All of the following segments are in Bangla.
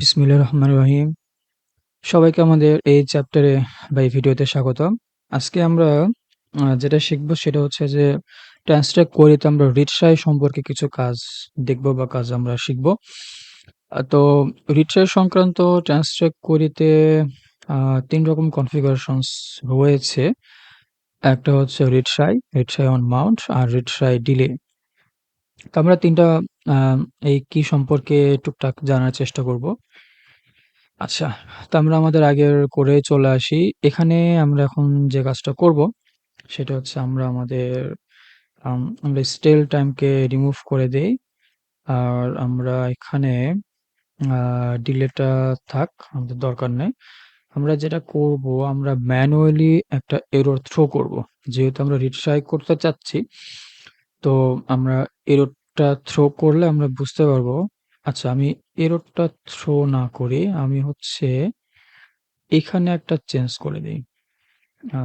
বিসমিল্লাহির রহমানির রহিম। সবাইকে আমাদের এই চ্যাপ্টারে বা এই ভিডিওতে স্বাগতম। আজকে আমরা যেটা শিখব সেটা হচ্ছে যে ট্রান্সট্রাক্ট কোয়েরিতে আমরা রিট্রাই সম্পর্কে কিছু কাজ দেখব বা কাজ আমরা শিখব। তো রিট্রাই সংক্রান্ত ট্রান্সট্রাক্ট কোয়েরিতে ৩ রকম কনফিগারেশনস রয়েছে। একটা হচ্ছে রিট্রাই অন মাউন্ট আর রিট্রাই ডিলে। তো আমরা ৩ টা আ এই কি সম্পর্কে টুকটাক জানার চেষ্টা করব। আচ্ছা, তো আমরা আমাদের আগের কোডে চলে আসি। এখানে আমরা এখন যে কাজটা করব, সেটা হচ্ছে আমরা আমরা স্টেল টাইমকে রিমুভ করে দেই। আর আমরা এখানে আ ডিলেটা থাক, আমাদের দরকার নেই। আমরা যেটা করব, আমরা ম্যানুয়ালি একটা এরর থ্রো করব। যেহেতু আমরা রিট্রাই করতে চাচ্ছি, তো আমরা এররটা থ্রো করলে আমরা বুঝতে পারবো। আচ্ছা, আমি এররটা থ্রো না করে আমি হচ্ছে এখানে একটা চেঞ্জ করে দেই। আ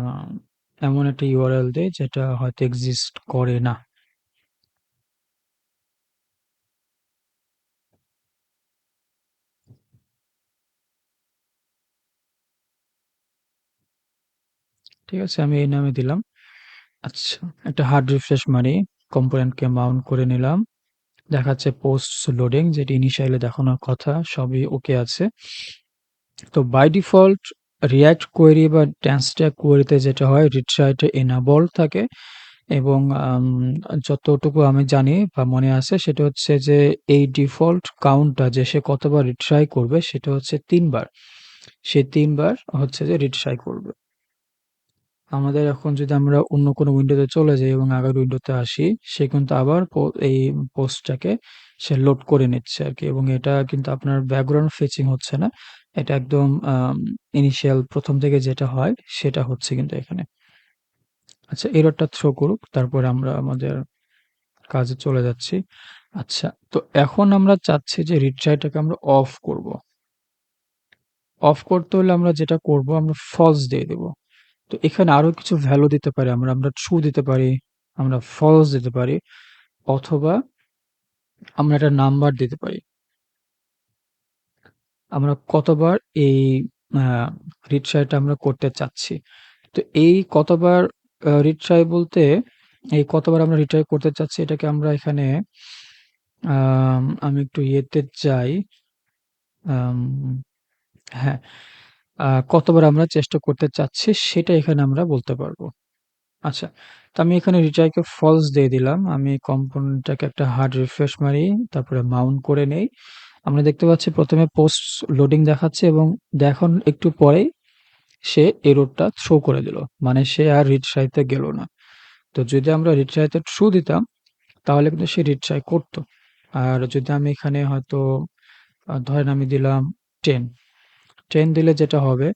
এমন একটা URL দেই যেটা হয়তো এক্সিস্ট করে না। ঠিক আছে? আমি এই নামে দিলাম। আচ্ছা, একটা হার্ড রিফ্রেশ মারি, কম্পোনেন্টকে মাউন্ট করে নিলাম। দেখাচ্ছে পোস্ট লোডিং, যেটি ইনিশিয়ালি দেখানোর কথা, সবই ওকে আছে। তো বাই ডিফল্ট রিঅ্যাক্ট কোয়েরি বা ট্রান্সট্যাক কোয়েরিতে যেটা হয়, রিট্রাইটা এনেবল থাকে এবং যতটুকু আমি জানি বা মনে আছে সেটা হচ্ছে যে এই ডিফল্ট কাউন্টটা যে সে কতবার রিট্রাই করবে সেটা হচ্ছে ৩ বার। সে ৩ বার হচ্ছে যে রিট্রাই করবে। আমাদের এখন যদি আমরা অন্য কোনো উইন্ডোতে চলে যাই এবং আগের উইন্ডোতে আসি, সে কিন্তু আবার এই পোস্টটাকে সে লোড করে নিচ্ছে আরকি, এবং এটা কিন্তু আপনার ব্যাকগ্রাউন্ড ফেচিং হচ্ছে না। এটা একদম ইনিশিয়াল ১ম থেকে যেটা হয় সেটা হচ্ছে কিন্তু এখানে। আচ্ছা, এররটা থ্রো করুক, তারপরে আমরা আমাদের কাজে চলে যাচ্ছি। আচ্ছা, তো এখন আমরা চাচ্ছি যে রিট্রাইটাকে আমরা অফ করব। অফ করতে হলে আমরা যেটা করব, আমরা ফলস দিয়ে দেব। তো এখানে আরো কিছু ভ্যালু দিতে পারি আমরা ট্রু দিতে পারি, আমরা ফলস দিতে পারি, অথবা আমরা একটা নাম্বার দিতে পারি। আমরা কতবার এই আ রিট্রাইটা আমরা করতে চাচ্ছি। তো এই কতবার রিট্রাই বলতে, এই কতবার আমরা রিট্রাই করতে চাচ্ছি এটাকে আমরা এখানে আমি একটু ইয়েতে যাই। আম হ্যাঁ, কতবার আমরা চেষ্টা করতে চাচ্ছি সেটা এখানে আমরা বলতে পারবো। আচ্ছা, তো আমি এখানে রিট্রাইকে ফলস দিয়ে দিলাম। আমি কম্পোনেন্টটাকে একটা হার্ড রিফ্রেশ মারি, তারপরে মাউন্ট করে নেই। আমরা দেখতে পাচ্ছি ১ম এ পোস্ট লোডিং দেখাচ্ছে এবং দেখানোর একটু পরেই সে এররটা থ্রো করে দিল। মানে সে আর রিট্রাইতে গেল না। তো যদি আমরা রিট্রাইতে ট্রু দিতাম তাহলে কিন্তু সে রিট্রাই করত। আর যদি আমি এখানে হয়তো ধরেন আমি দিলাম 10, 10 দিলে যেটা হবে,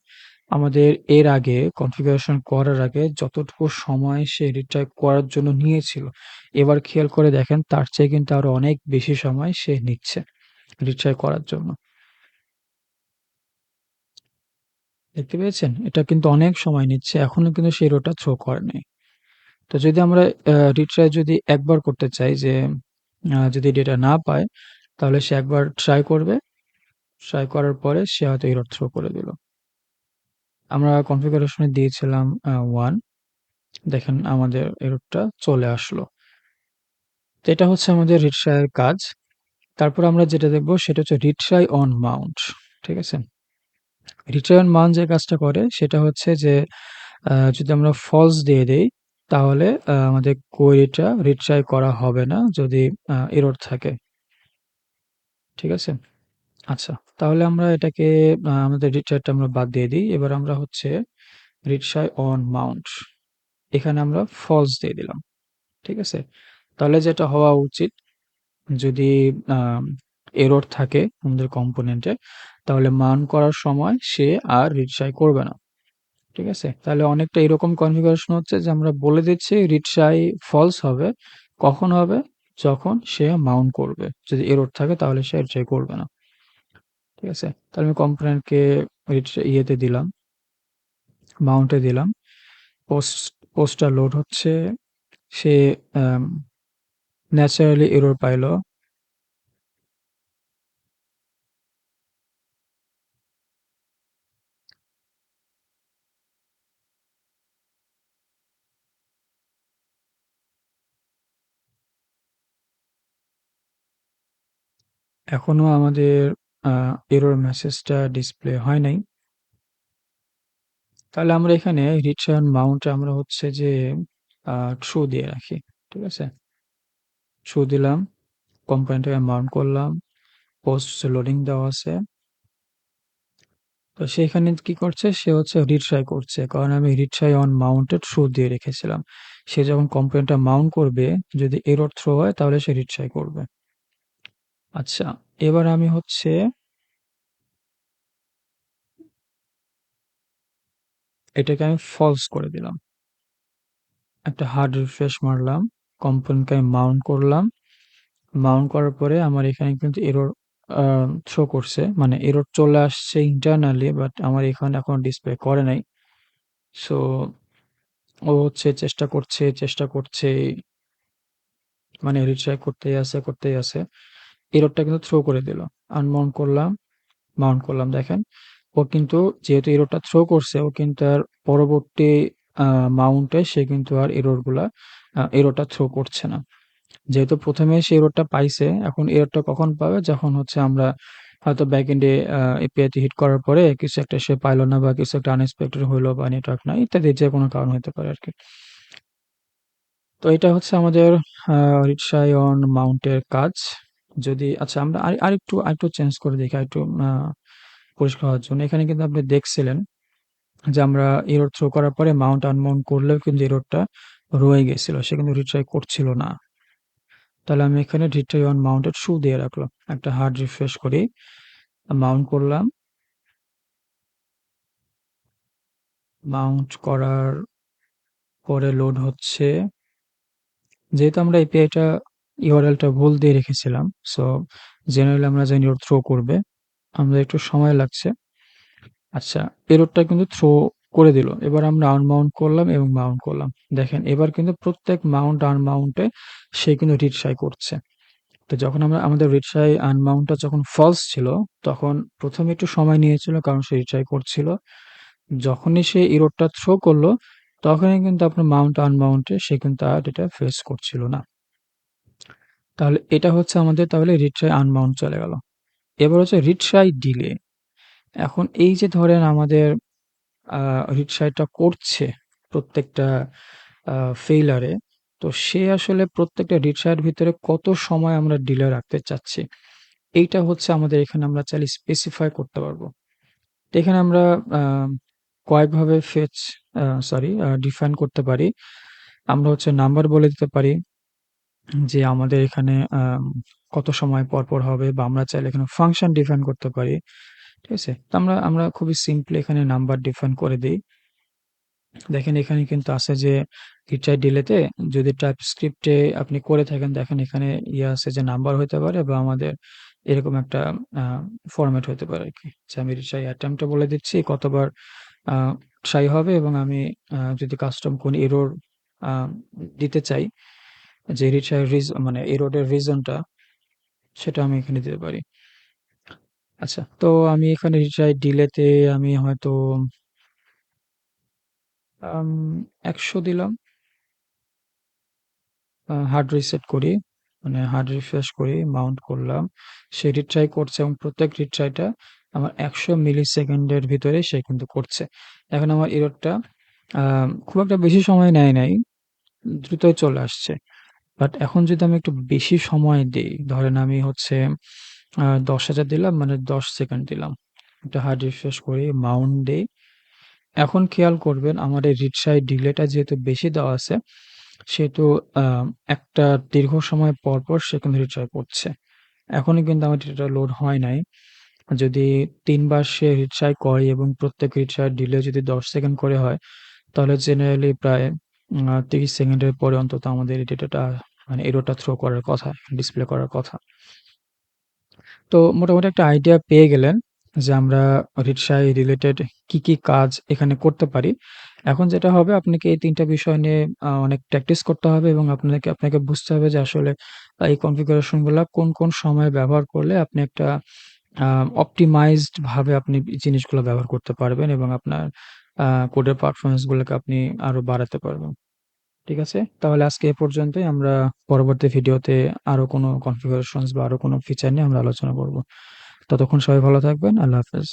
আমাদের এর আগে কনফিগারেশন করার আগে যতটুকু সময় সে রিট্রাই করার জন্য নিয়েছিল, এবার খেয়াল করে দেখেন তার চেয়ে কিন্তু আরো অনেক বেশি সময় সে নিচ্ছে রিট্রাই করার জন্য। দেখতে পেয়েছেন? এটা কিন্তু অনেক সময় নিচ্ছে। এখনো কিন্তু সে এররটা থ্রো করে নাই। তো যদি আমরা রিট্রাই যদি একবার করতে চাই যে যদি ডেটা না পায়, তাহলে সে একবার ট্রাই করবে। ট্রাই করার পরে সে হয়তো এরর থ্রো করে দিল। আমরা কনফিগারেশনে দিয়েছিলাম 1, দেখেন আমাদের এররটা চলে আসলো। তো এটা হচ্ছে আমাদের রিট্রাই এর কাজ। তারপর আমরা যেটা দেখব সেটা হচ্ছে রিট্রাই অন মাউন্ট। ঠিক আছে? রিট্রাই অন মাউন্ট যে কাজটা করে সেটা হচ্ছে যে যদি আমরা ফলস দিয়ে দেই তাহলে আমাদের কোয়েরিটা রিট্রাই করা হবে না যদি এরর থাকে। ঠিক আছে? আচ্ছা, তাহলে আমরা এটাকে আমাদের রিট্রাইটা আমরা বাদ দিয়ে দিই। এবার আমরা হচ্ছে রিট্রাই অন মাউন্ট, এখানে আমরা ফলস দিয়ে দিলাম। ঠিক আছে? তাহলে যেটা হওয়া উচিত, যদি আম এরর থাকে আমাদের কম্পোনেন্টে, তাহলে মান করার সময় সে আর রিট্রাই করবে না। ঠিক আছে? তাহলে অনেকটা এরকম কনফিগারেশন হচ্ছে যে আমরা বলে দিচ্ছি রিট্রাই ফলস হবে। কখন হবে? যখন সে মাউন্ট করবে। যদি এরর থাকে তাহলে সে রিট্রাই করবে না। ঠিক আছে? তাহলে আমি কম্পোনেন্টকে ইয়েতে দিলাম, মাউন্টে দিলাম। পোস্ট পোস্টটা লোড হচ্ছে। সে আম ন্যাচারালি এরর পাইলো। এখনো আমাদের এরর মেসেজটা ডিসপ্লে হয় নাই। তাহলে আমরা এখানে রিটার্ন মাউন্ট আমরা হচ্ছে যে ট্রু দিয়ে রাখি। ঠিক আছে? ট্রু দিলাম, কম্পোনেন্টটাকে মাউন্ট করলাম, পোস্ট লোডিং দেওয়া আছে। তো সেখানে কি করছে? সে হচ্ছে রিট্রাই করছে। কারণ আমি রিট্রাই অন মাউন্টেড ট্রু দিয়ে রেখেছিলাম। সে যখন কম্পোনেন্টটা মাউন্ট করবে, যদি এরর থ্রো হয় তাহলে সে রিট্রাই করবে। আচ্ছা, এবার আমি হচ্ছে এটাকে আমি ফলস করে দিলাম। একটা হার্ড রিফ্রেশ মারলাম, কম্পোনেন্টকে আমি মাউন্ট করলাম। মাউন্ট করার পরে আমার এখানে কিন্তু এরর শো করছে। মানে এরর চলে আসছে ইন্টারনালি, বাট আমার এখানে এখনো ডিসপ্লে করে নাই। সো ও হচ্ছে চেষ্টা করছে মানে রিট্রাই করতেই আছে। এররটা কিন্তু থ্রো করে দিল। আনমাউন্ট করলাম, মাউন্ট করলাম। দেখেন, ও কিন্তু যেহেতু এররটা থ্রো করছে, ও কিন্তু আর পরবর্তী মাউন্টে সে কিন্তু আর এররটা থ্রো করছে না। যেহেতু ১ম এ সে এররটা পাইছে, এখন এররটা কখন পাবে? যখন হচ্ছে আমরা হয়তো ব্যাকএন্ডে এপিআই তে হিট করার পরে কিছু একটা সে পাইল না, বা কিছু একটা আনএক্সপেক্টেড হইলো, বা নেটওয়ার্ক নাই ইত্যাদি যেকোনো কারণ হতে পারে আরকি। তো এটা হচ্ছে আমাদের রিটশাই অন মাউন্টের কাজ। যদি আচ্ছা, আমরা আরেকটু চেঞ্জ করে দেখি, আরেকটু পরিষ্কার হওয়ার জন্য। এখানে কিন্তু আপনি দেখছিলেন যে আমরা এরর থ্রো করার পরে মাউন্ট আনমাউন্ট করলেও কিন্তু এররটা রয়ে গেছিল। সে কিন্তু রিট্রাই করছিল না। তাহলে আমি এখানে রিট্রাই অন মাউন্টেড ট্রু দিয়ে রাখলাম। একটা হার্ড রিফ্রেশ করি, মাউন্ট করলাম। মাউন্ট করার পরে লোড হচ্ছে। যেহেতু আমরা এপিআইটা ইউআরএলটা ভুল দিয়ে রেখেছিলাম, সো জেনারেলি আমরা জানি এরর থ্রো করবে। আমাদের একটু সময় লাগছে। আচ্ছা, এররটা কিন্তু থ্রো করে দিল। এবার আমরা আনমাউন্ট করলাম এবং মাউন্ট করলাম। দেখেন, এবার কিন্তু প্রত্যেক মাউন্ট আনমাউন্টে সে কিন্তু রিট্রাই করছে। তো যখন আমরা আমাদের রিট্রাই আনমাউন্টটা যখন ফলস ছিল, তখন ১ম এ একটু সময় নিয়েছিল, কারণ সে রিট্রাই করছিল। যখনই সে এররটা থ্রো করলো, তখনই কিন্তু আপনার মাউন্ট আনমাউন্টে সে কিন্তু আর এটা ফেস করছিল না। তাহলে এটা হচ্ছে আমাদের, তাহলে রিট্রাই আনমাউন্ট চলে গেল। এবার হচ্ছে রিট্রাই ডিলে। এখন এই যে ধরেন আমাদের রিট্রাইটা করছে প্রত্যেকটা ফেইলারে, তো সে আসলে প্রত্যেকটা রিট্রাইয়ের ভিতরে কত সময় আমরা ডিলে রাখতে চাচ্ছি, এইটা হচ্ছে আমাদের এখানে আমরা চাইলে স্পেসিফাই করতে পারবো। তো এখানে আমরা আহ, কয়েকভাবে ডিফাইন করতে পারি। আমরা হচ্ছে নাম্বার বলে দিতে পারি যে আমাদের এখানে কত সময় পর পর হবে, বা আমরা চাইলে এখানে ফাংশন ডিফাইন করতে পারি। ঠিক আছে? তো আমরা আমরা খুবই সিম্পলি এখানে নাম্বার ডিফাইন করে দিই। দেখেন, এখানে কিন্তু আছে যে রিট্রাই ডিলেতে যদি টাইপস্ক্রিপ্টে আপনি করে থাকেন, দেখেন এখানে ইয়ে আছে যে নাম্বার হইতে পারে, বা আমাদের এরকম একটা ফরম্যাট হইতে পারে আরকি। যে আমি রিট্রাই অ্যাটেম্পটা বলে দিচ্ছি কতবার আ ট্রাই হবে, এবং আমি যদি কাস্টম কোনো এরর আ দিতে চাই, যে রিট্রাই মানে এররের রিজনটা, সেটা আমি এখানে দিতে পারি। আচ্ছা, তো আমি এখানে রিট্রাই ডিলেতে আমি হয়তো ১০০ দিলাম। হার্ড রিসেট করি। মানে হার্ড রিফ্রেশ করি, মাউন্ট করলাম। সে রিট্রাই করছে, এবং প্রত্যেক রিট্রাইটা আমার ১০০ মিলিসেকেন্ডের ভিতরে সে কিন্তু করছে। এখন আমার এররটা খুব একটা বেশি সময় নেয় নাই। দ্রুতই চলে আসছে। বাট এখন যদি আমি একটু বেশি সময় দেই, ধরেন আমি হচ্ছে ১০,০০০ দিলাম, মানে ১০ সেকেন্ড দিলাম। একটা হার্ড রিফ্রেশ করি, মাউন্ট দেই। এখন খেয়াল করবেন, আমার এই রিট্রাই ডিলেটা যেহেতু বেশি দেওয়া আছে, সেহেতু আ একটা দীর্ঘ সময় পর, পর সে কিন্তু রিট্রাই করছে। এখনো কিন্তু আমার ডেটাটা লোড হয় নাই। যদি ৩ বার সে রিট্রাই করে, এবং প্রত্যেক রিট্রাইয়ের ডিলে যদি ১০ সেকেন্ড করে হয়, তাহলে জেনারেলি প্রায় ৩০ সেকেন্ডের পরে অন্তত আমাদের এই ডেটাটা, মানে এররটা থ্রো করার কথা, ডিসপ্লে করার কথা। তো মোটামুটি একটা আইডিয়া পেয়ে গেলেন যে আমরা রিক্সায় রিলেটেড কি কাজ এখানে করতে পারি। এখন যেটা হবে, আপনাকে এই ৩ টা বিষয় নিয়ে অনেক প্র্যাকটিস করতে হবে, এবং আপনাকে বুঝতে হবে যে আসলে এই কনফিগারেশন গুলা কোন সময়ে ব্যবহার করলে আপনি একটা আ অপটিমাইজড ভাবে আপনি জিনিসগুলো ব্যবহার করতে পারবেন, এবং আপনার কোডের পারফরম্যান্স গুলোকে আপনি আরো বাড়াতে পারবেন। ঠিক আছে? তাহলে আজকে এ পর্যন্তই। আমরা পরবর্তী ভিডিওতে আরো কোনো কনফিগারেশনস বা আরো কোনো ফিচার নিয়ে আমরা আলোচনা করব। ততক্ষণ সবাই ভালো থাকবেন। আল্লাহ হাফেজ।